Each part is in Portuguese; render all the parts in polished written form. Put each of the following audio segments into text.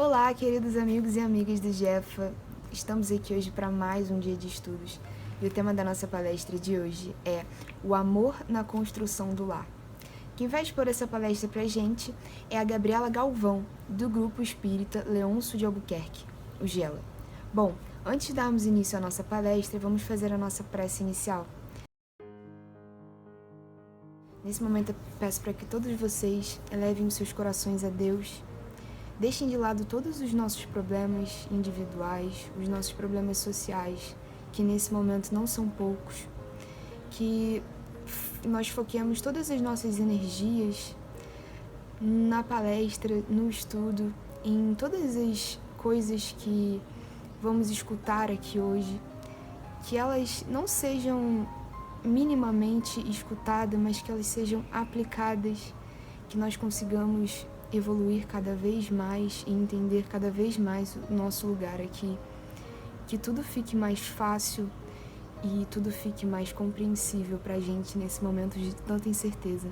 Olá, queridos amigos e amigas do Jefa. Estamos aqui hoje para mais um dia de estudos. E o tema da nossa palestra de hoje é o amor na construção do lar. Quem vai expor essa palestra para a gente é a Gabriela Galvão, do Grupo Espírita Leôncio de Albuquerque, o GELA. Bom, antes de darmos início à nossa palestra, vamos fazer a nossa prece inicial. Nesse momento, eu peço para que todos vocês elevem os seus corações a Deus. Deixem de lado todos os nossos problemas individuais, os nossos problemas sociais, que nesse momento não são poucos. Que nós foquemos todas as nossas energias na palestra, no estudo, em todas as coisas que vamos escutar aqui hoje. Que elas não sejam minimamente escutadas, mas que elas sejam aplicadas, que nós consigamos evoluir cada vez mais e entender cada vez mais o nosso lugar aqui. Que tudo fique mais fácil e tudo fique mais compreensível pra gente nesse momento de tanta incerteza.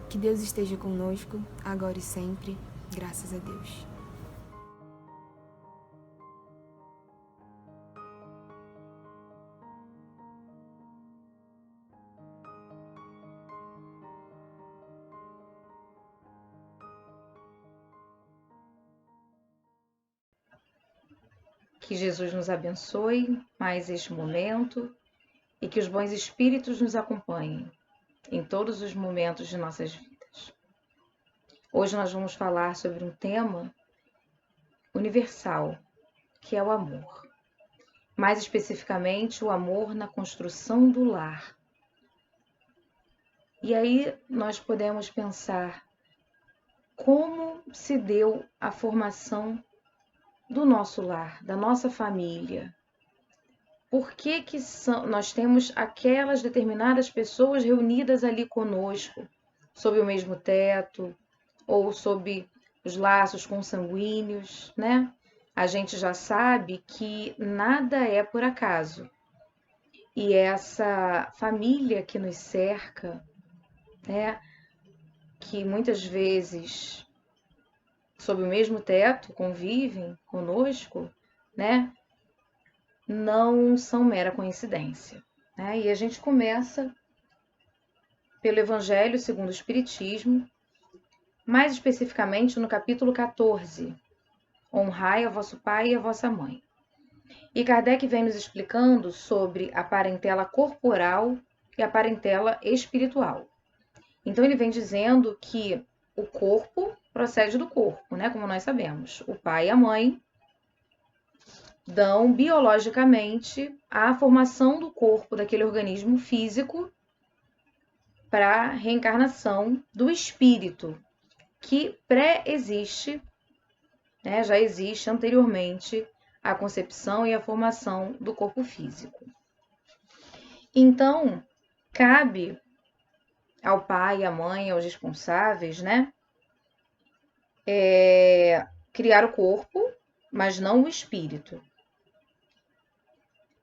Que Deus esteja conosco, agora e sempre, graças a Deus. Que Jesus nos abençoe mais este momento e que os bons espíritos nos acompanhem em todos os momentos de nossas vidas. Hoje nós vamos falar sobre um tema universal, que é o amor. Mais especificamente, o amor na construção do lar. E aí nós podemos pensar como se deu a formação do nosso lar, da nossa família. Por que nós temos aquelas determinadas pessoas reunidas ali conosco, sob o mesmo teto, ou sob os laços consanguíneos, né? A gente já sabe que nada é por acaso. E essa família que nos cerca, né? Que muitas vezes sob o mesmo teto, convivem conosco, né? Não são mera coincidência, né? E a gente começa pelo Evangelho segundo o Espiritismo, mais especificamente no capítulo 14, honrai a vosso pai e a vossa mãe. E Kardec vem nos explicando sobre a parentela corporal e a parentela espiritual. Então ele vem dizendo que o corpo procede do corpo, né? Como nós sabemos. O pai e a mãe dão biologicamente a formação do corpo daquele organismo físico para a reencarnação do espírito, que pré-existe, né? Já existe anteriormente a concepção e a formação do corpo físico. Então, cabe ao pai e à mãe, aos responsáveis, né? Criar o corpo, mas não o espírito.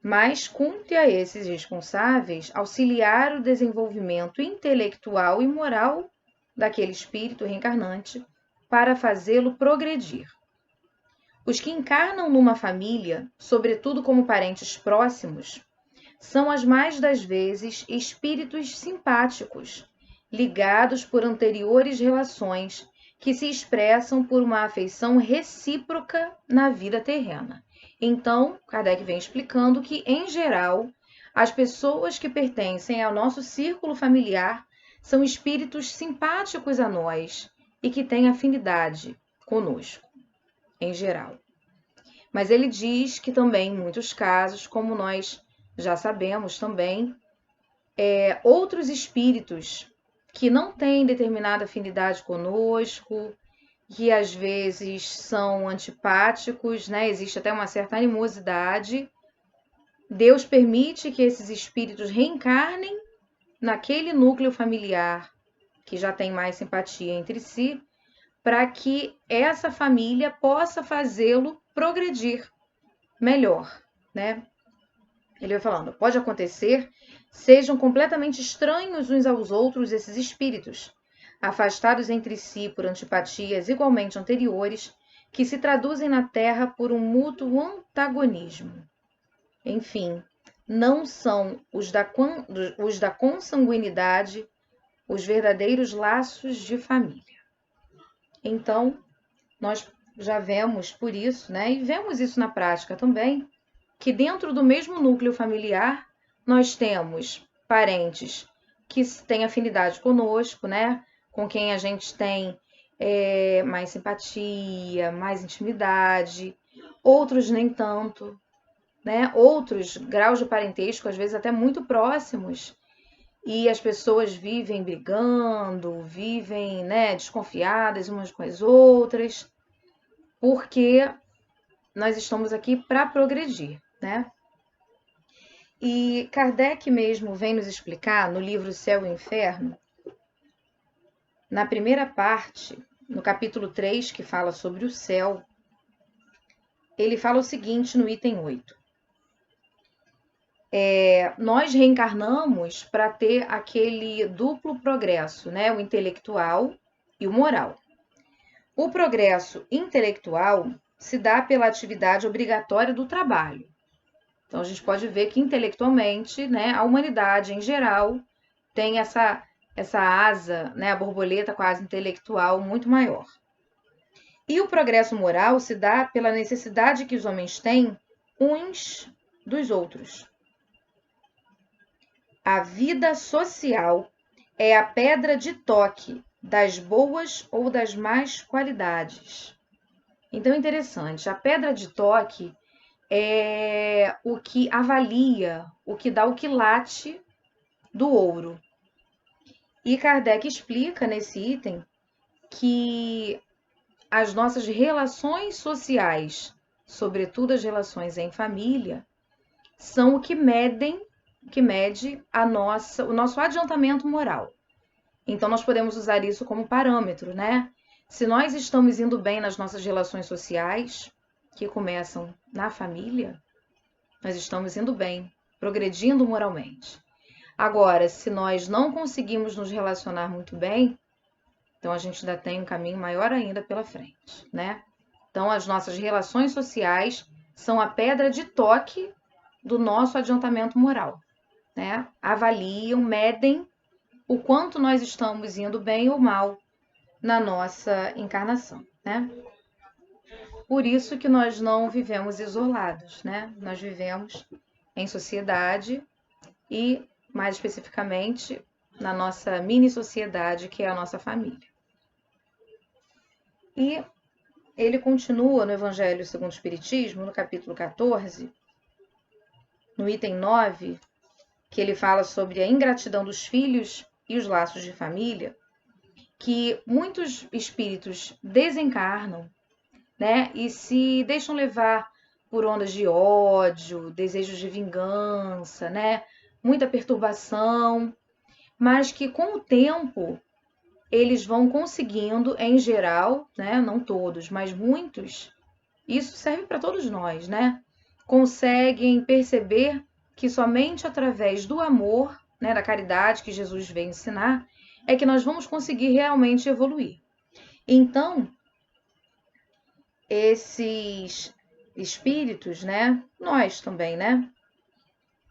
Mas cumpre a esses responsáveis auxiliar o desenvolvimento intelectual e moral daquele espírito reencarnante para fazê-lo progredir. Os que encarnam numa família, sobretudo como parentes próximos, são as mais das vezes espíritos simpáticos, ligados por anteriores relações que se expressam por uma afeição recíproca na vida terrena. Então, Kardec vem explicando que, em geral, as pessoas que pertencem ao nosso círculo familiar são espíritos simpáticos a nós e que têm afinidade conosco, em geral. Mas ele diz que também, em muitos casos, como nós já sabemos também, outros espíritos que não têm determinada afinidade conosco, que às vezes são antipáticos, né? Existe até uma certa animosidade. Deus permite que esses espíritos reencarnem naquele núcleo familiar que já tem mais simpatia entre si, para que essa família possa fazê-lo progredir melhor, né? Ele vai falando, pode acontecer, sejam completamente estranhos uns aos outros esses espíritos, afastados entre si por antipatias igualmente anteriores, que se traduzem na Terra por um mútuo antagonismo. Enfim, não são os da consanguinidade os verdadeiros laços de família. Então, nós já vemos por isso, né, e vemos isso na prática também, que dentro do mesmo núcleo familiar nós temos parentes que têm afinidade conosco, né, com quem a gente tem mais simpatia, mais intimidade, outros nem tanto, né, outros graus de parentesco, às vezes até muito próximos, e as pessoas vivem brigando, vivem, né, desconfiadas umas com as outras, porque nós estamos aqui para progredir, né? E Kardec mesmo vem nos explicar no livro Céu e Inferno, na primeira parte, no capítulo 3, que fala sobre o céu, ele fala o seguinte no item 8. Nós reencarnamos para ter aquele duplo progresso, né? O intelectual e o moral. O progresso intelectual se dá pela atividade obrigatória do trabalho. Então, a gente pode ver que intelectualmente, né, a humanidade em geral tem essa asa, né, a borboleta com a asa intelectual muito maior. E o progresso moral se dá pela necessidade que os homens têm uns dos outros. A vida social é a pedra de toque das boas ou das más qualidades. Então, é interessante, a pedra de toque é o que avalia, o que dá o quilate do ouro. E Kardec explica nesse item que as nossas relações sociais, sobretudo as relações em família, são o que mede o nosso adiantamento moral. Então, nós podemos usar isso como parâmetro, né? Se nós estamos indo bem nas nossas relações sociais, que começam na família, nós estamos indo bem, progredindo moralmente. Agora, se nós não conseguimos nos relacionar muito bem, então a gente ainda tem um caminho maior ainda pela frente, né? Então, as nossas relações sociais são a pedra de toque do nosso adiantamento moral, né? Avaliam, medem o quanto nós estamos indo bem ou mal na nossa encarnação, né? Por isso que nós não vivemos isolados, né? Nós vivemos em sociedade e, mais especificamente, na nossa mini-sociedade, que é a nossa família. E ele continua no Evangelho segundo o Espiritismo, no capítulo 14, no item 9, que ele fala sobre a ingratidão dos filhos e os laços de família, que muitos espíritos desencarnam, né, e se deixam levar por ondas de ódio, desejos de vingança, né, muita perturbação, mas que com o tempo eles vão conseguindo, em geral, né, não todos, mas muitos, isso serve para todos nós, né, conseguem perceber que somente através do amor, né, da caridade que Jesus veio ensinar, é que nós vamos conseguir realmente evoluir. Então, esses espíritos, né, nós também, né,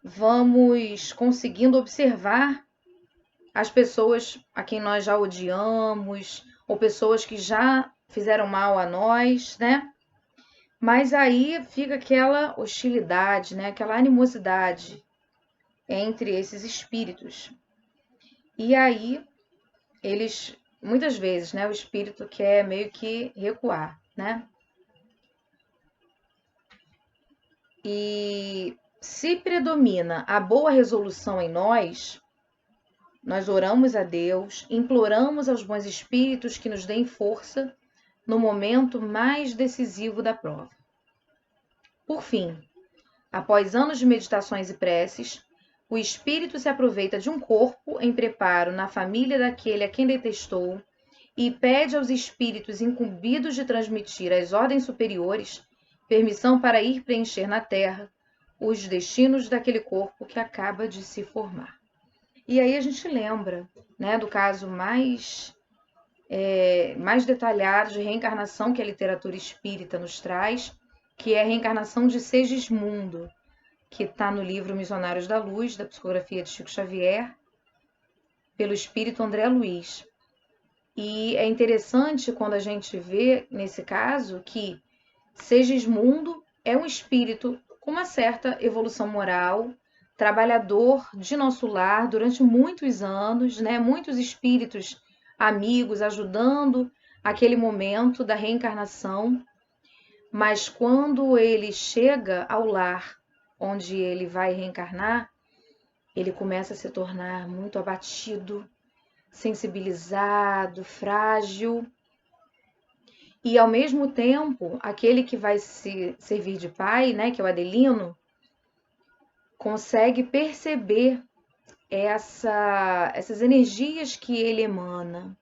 vamos conseguindo observar as pessoas a quem nós já odiamos, ou pessoas que já fizeram mal a nós, né? Mas aí fica aquela hostilidade, né? Aquela animosidade entre esses espíritos. E aí, eles, muitas vezes, né? O espírito quer meio que recuar, né? E se predomina a boa resolução em nós oramos a Deus, imploramos aos bons espíritos que nos deem força no momento mais decisivo da prova. Por fim, após anos de meditações e preces, o espírito se aproveita de um corpo em preparo na família daquele a quem detestou e pede aos espíritos incumbidos de transmitir às ordens superiores permissão para ir preencher na terra os destinos daquele corpo que acaba de se formar. E aí a gente lembra, né, do caso mais mais detalhados de reencarnação que a literatura espírita nos traz, que é a reencarnação de Segismundo, que está no livro Missionários da Luz, da psicografia de Chico Xavier, pelo espírito André Luiz. E é interessante quando a gente vê, nesse caso, que Segismundo é um espírito com uma certa evolução moral, trabalhador de nosso lar durante muitos anos, né? Muitos espíritos amigos ajudando aquele momento da reencarnação, mas quando ele chega ao lar onde ele vai reencarnar, ele começa a se tornar muito abatido, sensibilizado, frágil. E ao mesmo tempo, aquele que vai se servir de pai, né, que é o Adelino, consegue perceber essas energias que ele emana.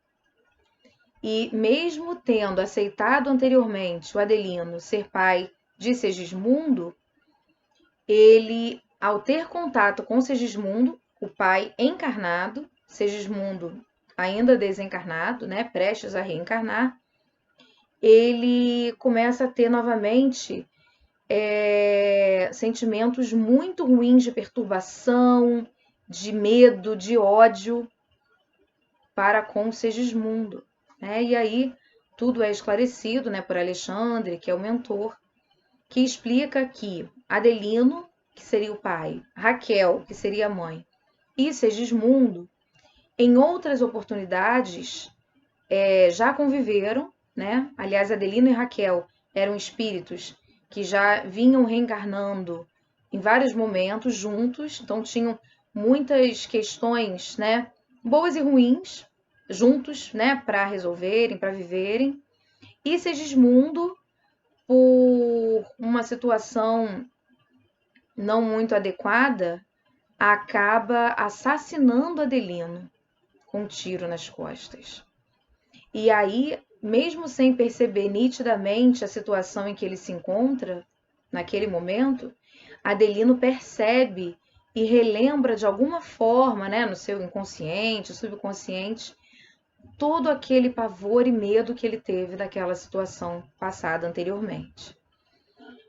E mesmo tendo aceitado anteriormente o Adelino ser pai de Segismundo, ele, ao ter contato com Segismundo, o pai encarnado, Segismundo ainda desencarnado, né, prestes a reencarnar, ele começa a ter novamente sentimentos muito ruins de perturbação, de medo, de ódio para com Segismundo. Né? E aí tudo é esclarecido, né, por Alexandre, que é o mentor, que explica que Adelino, que seria o pai, Raquel, que seria a mãe, e Segismundo, em outras oportunidades, já conviveram, né? Aliás, Adelino e Raquel eram espíritos que já vinham reencarnando em vários momentos juntos, então tinham muitas questões, né, boas e ruins juntos, né, para resolverem, para viverem. E Segismundo, por uma situação não muito adequada, acaba assassinando Adelino com um tiro nas costas. E aí, mesmo sem perceber nitidamente a situação em que ele se encontra, naquele momento, Adelino percebe e relembra de alguma forma, né, no seu inconsciente, subconsciente, todo aquele pavor e medo que ele teve daquela situação passada anteriormente.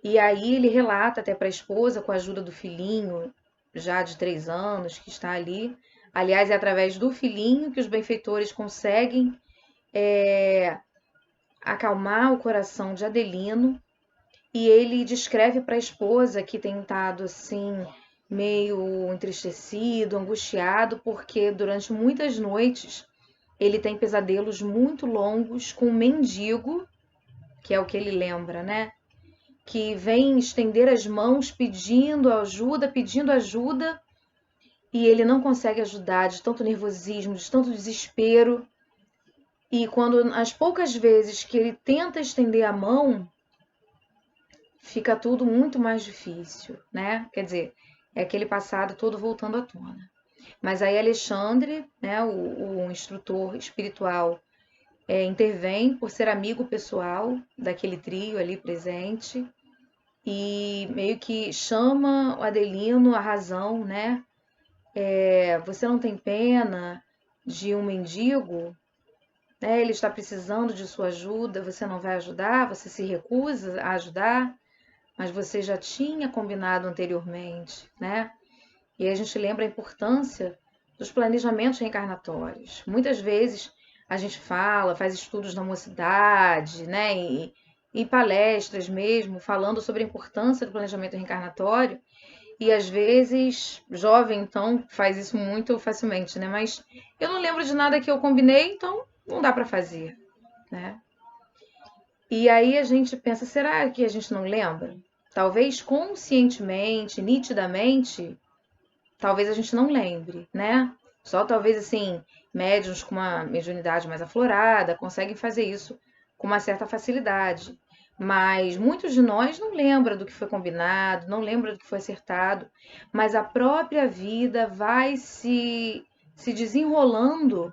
E aí ele relata até para a esposa, com a ajuda do filhinho, já de 3 anos, que está ali. Aliás, é através do filhinho que os benfeitores conseguem acalmar o coração de Adelino, e ele descreve para a esposa que tem estado assim meio entristecido, angustiado, porque durante muitas noites ele tem pesadelos muito longos com um mendigo, que é o que ele lembra, né? Que vem estender as mãos pedindo ajuda, e ele não consegue ajudar de tanto nervosismo, de tanto desespero. E quando as poucas vezes que ele tenta estender a mão, fica tudo muito mais difícil, né? Quer dizer, é aquele passado todo voltando à tona. Mas aí Alexandre, né, o instrutor espiritual, intervém por ser amigo pessoal daquele trio ali presente e meio que chama o Adelino à razão, né? Você não tem pena de um mendigo? Né? Ele está precisando de sua ajuda, você não vai ajudar, você se recusa a ajudar, mas você já tinha combinado anteriormente, né? E aí a gente lembra a importância dos planejamentos reencarnatórios. Muitas vezes a gente faz estudos na mocidade, né? E palestras mesmo, falando sobre a importância do planejamento reencarnatório. E às vezes, jovem, então, faz isso muito facilmente, né? Mas eu não lembro de nada que eu combinei, então não dá para fazer, né? E aí a gente pensa, será que a gente não lembra? Talvez conscientemente, nitidamente, talvez a gente não lembre, né? Só talvez, assim, médiuns com uma mediunidade mais aflorada conseguem fazer isso com uma certa facilidade. Mas muitos de nós não lembram do que foi combinado, não lembram do que foi acertado, mas a própria vida vai se desenrolando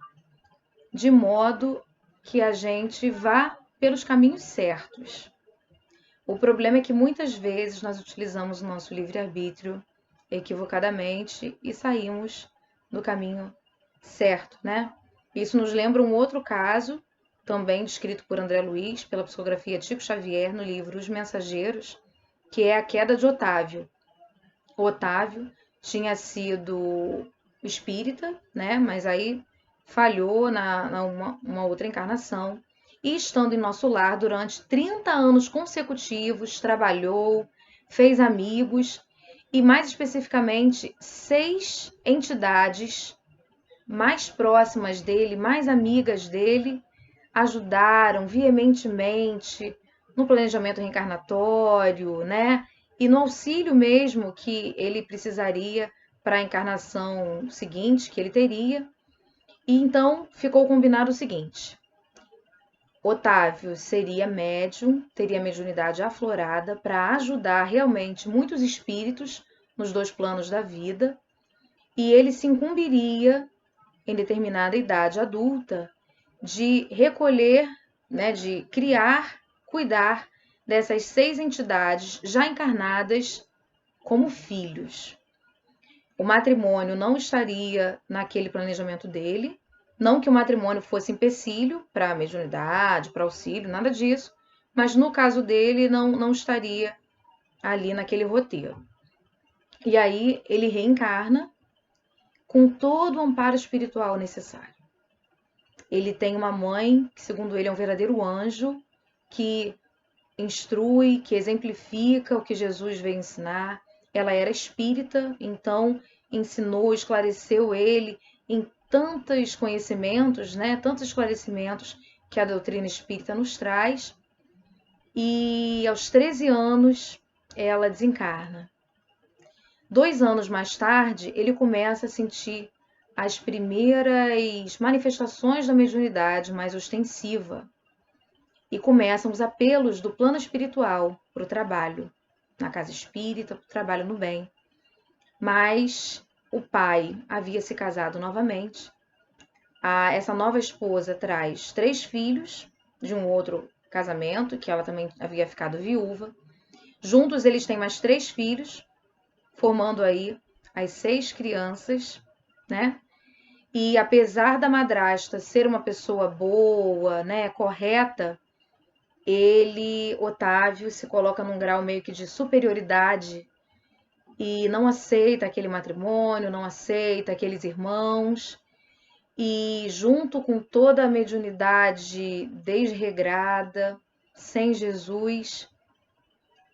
de modo que a gente vá pelos caminhos certos. O problema é que muitas vezes nós utilizamos o nosso livre-arbítrio equivocadamente e saímos do caminho certo, né? Isso nos lembra um outro caso também descrito por André Luiz, pela psicografia de Chico Xavier, no livro Os Mensageiros, que é a queda de Otávio. O Otávio tinha sido espírita, né? Mas aí falhou uma outra encarnação. E estando em nosso lar durante 30 anos consecutivos, trabalhou, fez amigos e, mais especificamente, 6 entidades mais próximas dele, mais amigas dele, ajudaram veementemente no planejamento reencarnatório, né? E no auxílio mesmo que ele precisaria para a encarnação seguinte que ele teria. E então ficou combinado o seguinte: Otávio seria médium, teria mediunidade aflorada para ajudar realmente muitos espíritos nos 2 planos da vida, e ele se incumbiria, em determinada idade adulta, de recolher, né, de criar, cuidar dessas 6 entidades já encarnadas como filhos. O matrimônio não estaria naquele planejamento dele, não que o matrimônio fosse empecilho para a mediunidade, para auxílio, nada disso, mas no caso dele não estaria ali naquele roteiro. E aí ele reencarna com todo o amparo espiritual necessário. Ele tem uma mãe que, segundo ele, é um verdadeiro anjo, que instrui, que exemplifica o que Jesus veio ensinar. Ela era espírita, então ensinou, esclareceu ele em tantos conhecimentos, né, tantos esclarecimentos que a doutrina espírita nos traz. E aos 13 anos ela desencarna. 2 anos mais tarde, ele começa a sentir as primeiras manifestações da mediunidade mais ostensiva. E começam os apelos do plano espiritual para o trabalho na casa espírita, para o trabalho no bem. Mas o pai havia se casado novamente. Essa nova esposa traz 3 filhos de um outro casamento, que ela também havia ficado viúva. Juntos eles têm mais 3 filhos, formando aí as 6 crianças, né? E apesar da madrasta ser uma pessoa boa, né, correta, ele, Otávio, se coloca num grau meio que de superioridade e não aceita aquele matrimônio, não aceita aqueles irmãos. E junto com toda a mediunidade desregrada, sem Jesus,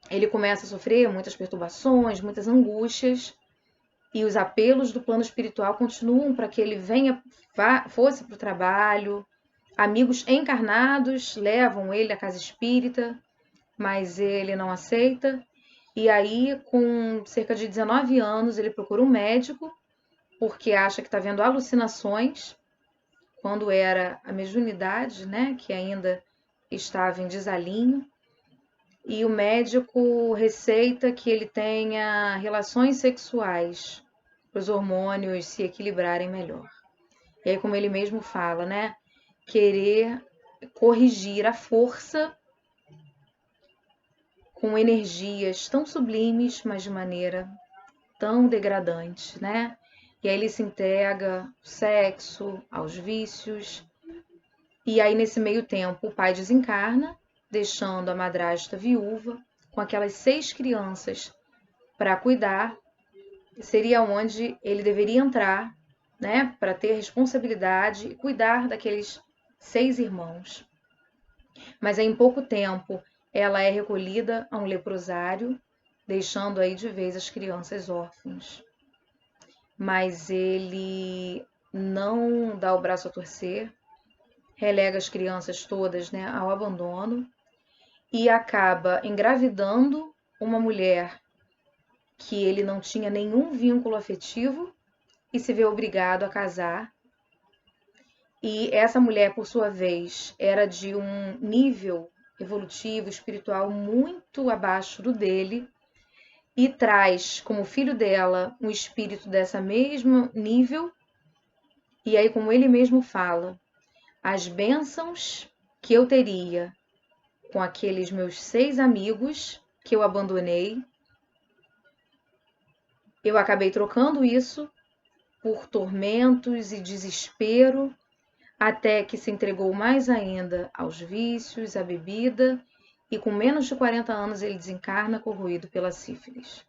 ele começa a sofrer muitas perturbações, muitas angústias, e os apelos do plano espiritual continuam para que ele fosse para o trabalho. Amigos encarnados levam ele à casa espírita, mas ele não aceita. E aí, com cerca de 19 anos, ele procura um médico, porque acha que está vendo alucinações, quando era a mediunidade, né, que ainda estava em desalinho. E o médico receita que ele tenha relações sexuais para os hormônios se equilibrarem melhor. E aí, como ele mesmo fala, né, querer corrigir a força com energias tão sublimes, mas de maneira tão degradante, né? E aí ele se entrega ao sexo, aos vícios. E aí, nesse meio tempo, o pai desencarna, deixando a madrasta viúva com aquelas 6 crianças para cuidar. Seria onde ele deveria entrar, né, para ter responsabilidade e cuidar daqueles 6 irmãos. Mas em pouco tempo ela é recolhida a um leprosário, deixando aí de vez as crianças órfãs. Mas ele não dá o braço a torcer, relega as crianças todas, né, ao abandono e acaba engravidando uma mulher que ele não tinha nenhum vínculo afetivo e se vê obrigado a casar. E essa mulher, por sua vez, era de um nível evolutivo, espiritual muito abaixo do dele e traz como filho dela um espírito dessa mesmo nível. E aí, como ele mesmo fala, as bênçãos que eu teria com aqueles meus 6 amigos que eu abandonei, eu acabei trocando isso por tormentos e desespero, até que se entregou mais ainda aos vícios, à bebida, e com menos de 40 anos ele desencarna corroído pela sífilis.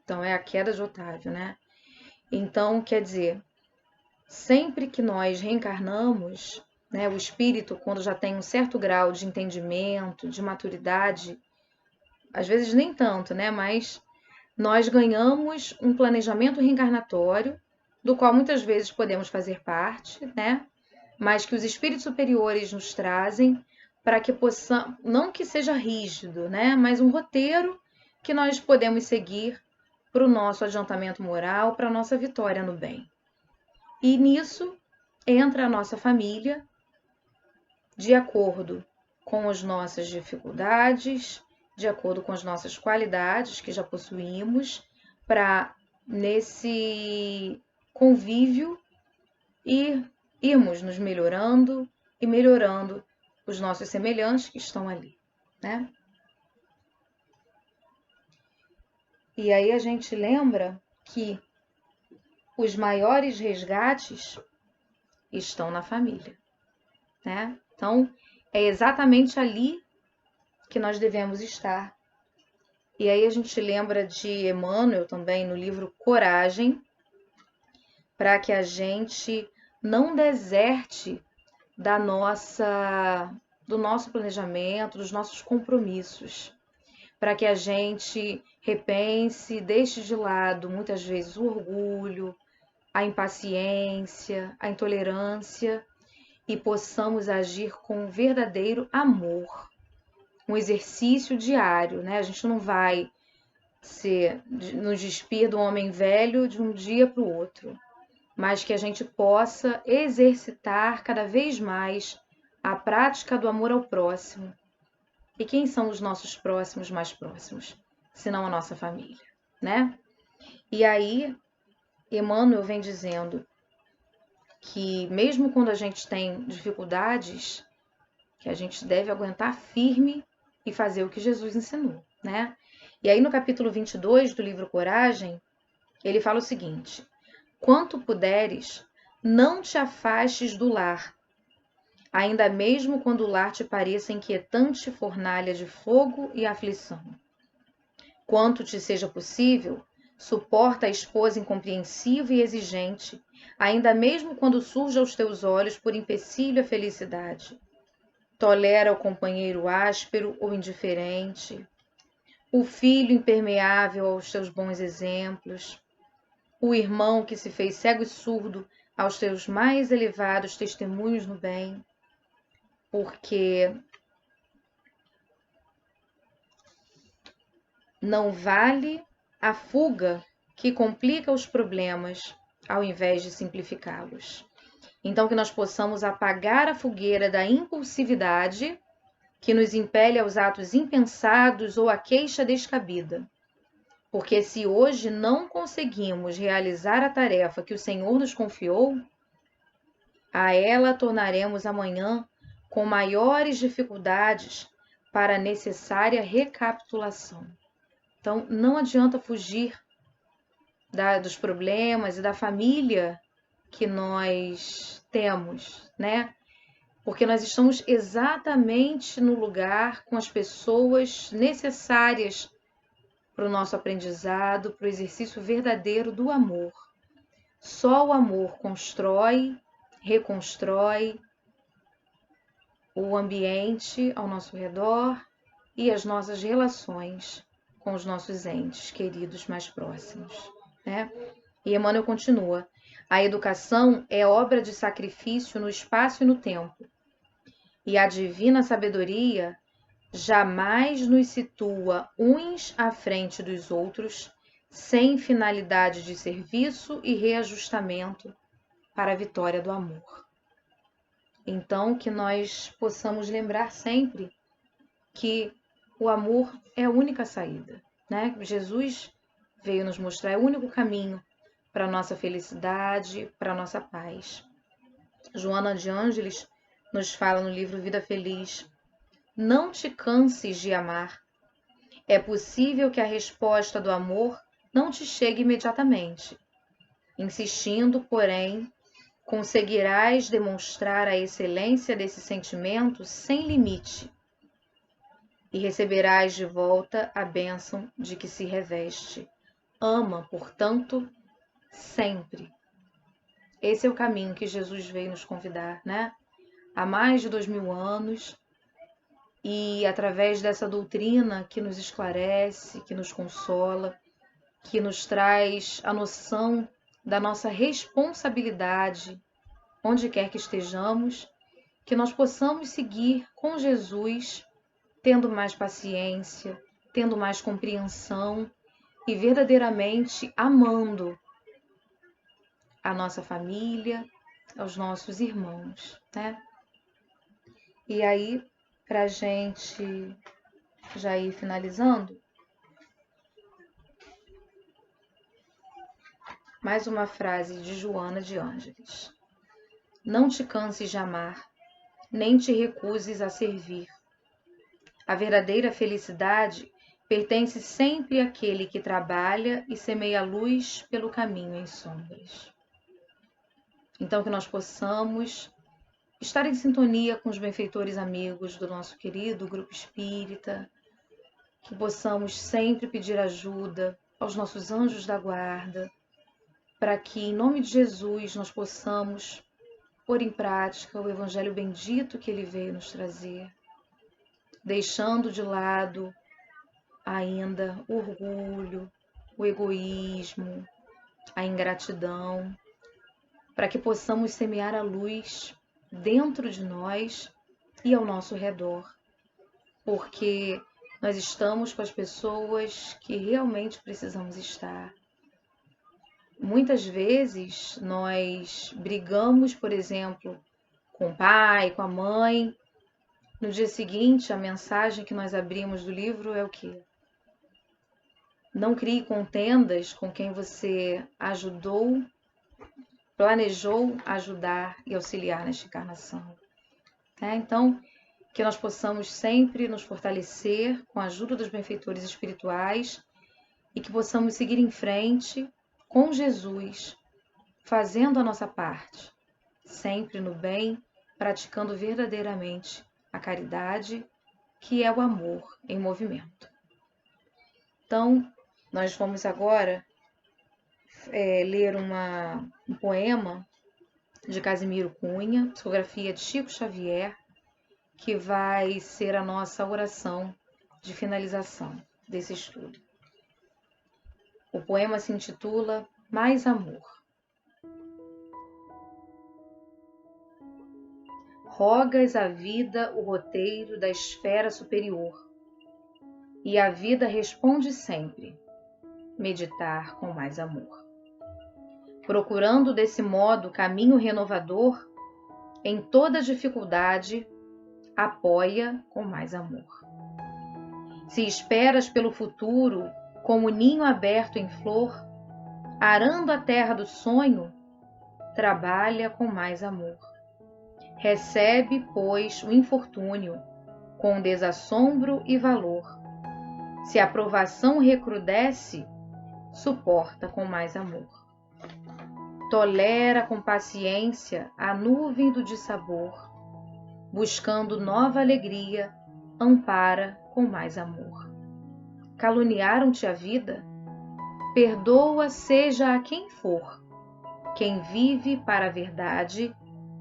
Então é a queda de Otávio, né? Então, quer dizer, sempre que nós reencarnamos, né, o espírito, quando já tem um certo grau de entendimento, de maturidade, às vezes nem tanto, né, mas nós ganhamos um planejamento reencarnatório, do qual muitas vezes podemos fazer parte, né, mas que os espíritos superiores nos trazem para que possamos, não que seja rígido, né, mas um roteiro que nós podemos seguir para o nosso adiantamento moral, para a nossa vitória no bem. E nisso entra a nossa família, de acordo com as nossas dificuldades, de acordo com as nossas qualidades que já possuímos, para nesse convívio irmos nos melhorando e melhorando os nossos semelhantes que estão ali, né? E aí a gente lembra que os maiores resgates estão na família, né? Então, é exatamente ali que nós devemos estar. E aí a gente lembra de Emmanuel também no livro Coragem, para que a gente não deserte do nosso planejamento, dos nossos compromissos, para que a gente repense, deixe de lado muitas vezes o orgulho, a impaciência, a intolerância e possamos agir com um verdadeiro amor, um exercício diário, né? A gente não vai nos despir do homem velho de um dia para o outro, mas que a gente possa exercitar cada vez mais a prática do amor ao próximo. E quem são os nossos próximos mais próximos, senão a nossa família, né? E aí, Emmanuel vem dizendo que mesmo quando a gente tem dificuldades, que a gente deve aguentar firme e fazer o que Jesus ensinou, né? E aí no capítulo 22 do livro Coragem, ele fala o seguinte: quanto puderes, não te afastes do lar, ainda mesmo quando o lar te pareça inquietante fornalha de fogo e aflição. Quanto te seja possível, suporta a esposa incompreensiva e exigente, ainda mesmo quando surge aos teus olhos por empecilho a felicidade. Tolera o companheiro áspero ou indiferente, o filho impermeável aos teus bons exemplos, o irmão que se fez cego e surdo aos teus mais elevados testemunhos no bem, porque não vale a fuga que complica os problemas ao invés de simplificá-los. Então, que nós possamos apagar a fogueira da impulsividade que nos impele aos atos impensados ou à queixa descabida. Porque se hoje não conseguimos realizar a tarefa que o Senhor nos confiou, a ela tornaremos amanhã com maiores dificuldades para a necessária recapitulação. Então, não adianta fugir dos problemas e da família que nós temos, né? Porque nós estamos exatamente no lugar com as pessoas necessárias para o nosso aprendizado, para o exercício verdadeiro do amor. Só o amor constrói, reconstrói o ambiente ao nosso redor e as nossas relações com os nossos entes queridos mais próximos, né? E Emmanuel continua: a educação é obra de sacrifício no espaço e no tempo, e a divina sabedoria jamais nos situa uns à frente dos outros, sem finalidade de serviço e reajustamento para a vitória do amor. Então, que nós possamos lembrar sempre que o amor é a única saída, né? Jesus veio nos mostrar, é o único caminho para a nossa felicidade, para a nossa paz. Joana de Ângeles nos fala no livro Vida Feliz: não te canses de amar. É possível que a resposta do amor não te chegue imediatamente. Insistindo, porém, conseguirás demonstrar a excelência desse sentimento sem limite e receberás de volta a bênção de que se reveste. Ama, portanto, sempre. Esse é o caminho que Jesus veio nos convidar, né? Há mais de 2000 anos, e através dessa doutrina que nos esclarece, que nos consola, que nos traz a noção da nossa responsabilidade, onde quer que estejamos, que nós possamos seguir com Jesus, tendo mais paciência, tendo mais compreensão e verdadeiramente amando a nossa família, aos nossos irmãos, né? E aí, para a gente já ir finalizando, mais uma frase de Joana de Ângeles. Não te canses de amar, nem te recuses a servir. A verdadeira felicidade pertence sempre àquele que trabalha e semeia luz pelo caminho em sombras. Então, que nós possamos estar em sintonia com os benfeitores amigos do nosso querido Grupo Espírita, que possamos sempre pedir ajuda aos nossos anjos da guarda, para que, em nome de Jesus, nós possamos pôr em prática o Evangelho bendito que Ele veio nos trazer, deixando de lado ainda o orgulho, o egoísmo, a ingratidão, para que possamos semear a luz dentro de nós e ao nosso redor, porque nós estamos com as pessoas que realmente precisamos estar. Muitas vezes nós brigamos, por exemplo, com o pai, com a mãe. No dia seguinte, a mensagem que nós abrimos do livro é o quê? Não crie contendas com quem você ajudou, planejou ajudar e auxiliar nesta encarnação. Então, que nós possamos sempre nos fortalecer com a ajuda dos benfeitores espirituais e que possamos seguir em frente com Jesus, fazendo a nossa parte, sempre no bem, praticando verdadeiramente a caridade, que é o amor em movimento. Então, nós vamos agora ler um poema de Casimiro Cunha, psicografia de Chico Xavier, que vai ser a nossa oração de finalização desse estudo. O poema se intitula Mais Amor. Rogas à vida o roteiro da esfera superior, e a vida responde sempre, meditar com mais amor. Procurando desse modo caminho renovador, em toda dificuldade, apoia com mais amor. Se esperas pelo futuro, como ninho aberto em flor, arando a terra do sonho, trabalha com mais amor. Recebe, pois, o infortúnio, com desassombro e valor. Se a provação recrudesce, suporta com mais amor. Tolera com paciência a nuvem do dissabor, buscando nova alegria, ampara com mais amor. Caluniaram-te a vida? Perdoa, seja a quem for. Quem vive para a verdade,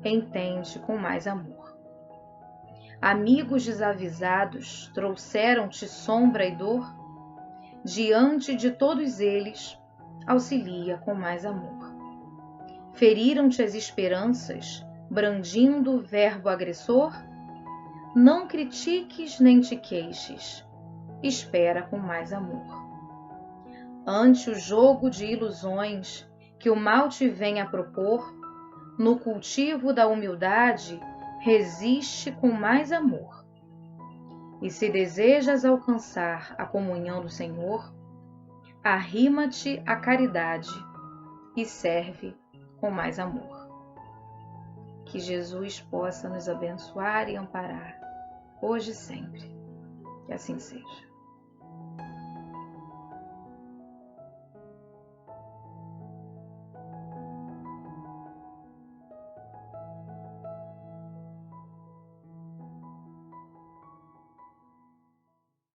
entende com mais amor. Amigos desavisados trouxeram-te sombra e dor? Diante de todos eles, auxilia com mais amor. Feriram-te as esperanças, brandindo o verbo agressor? Não critiques nem te queixes, espera com mais amor. Ante o jogo de ilusões que o mal te vem a propor, no cultivo da humildade, resiste com mais amor. E se desejas alcançar a comunhão do Senhor, arrima-te à caridade e serve com mais amor. Que Jesus possa nos abençoar e amparar, hoje e sempre. Que assim seja.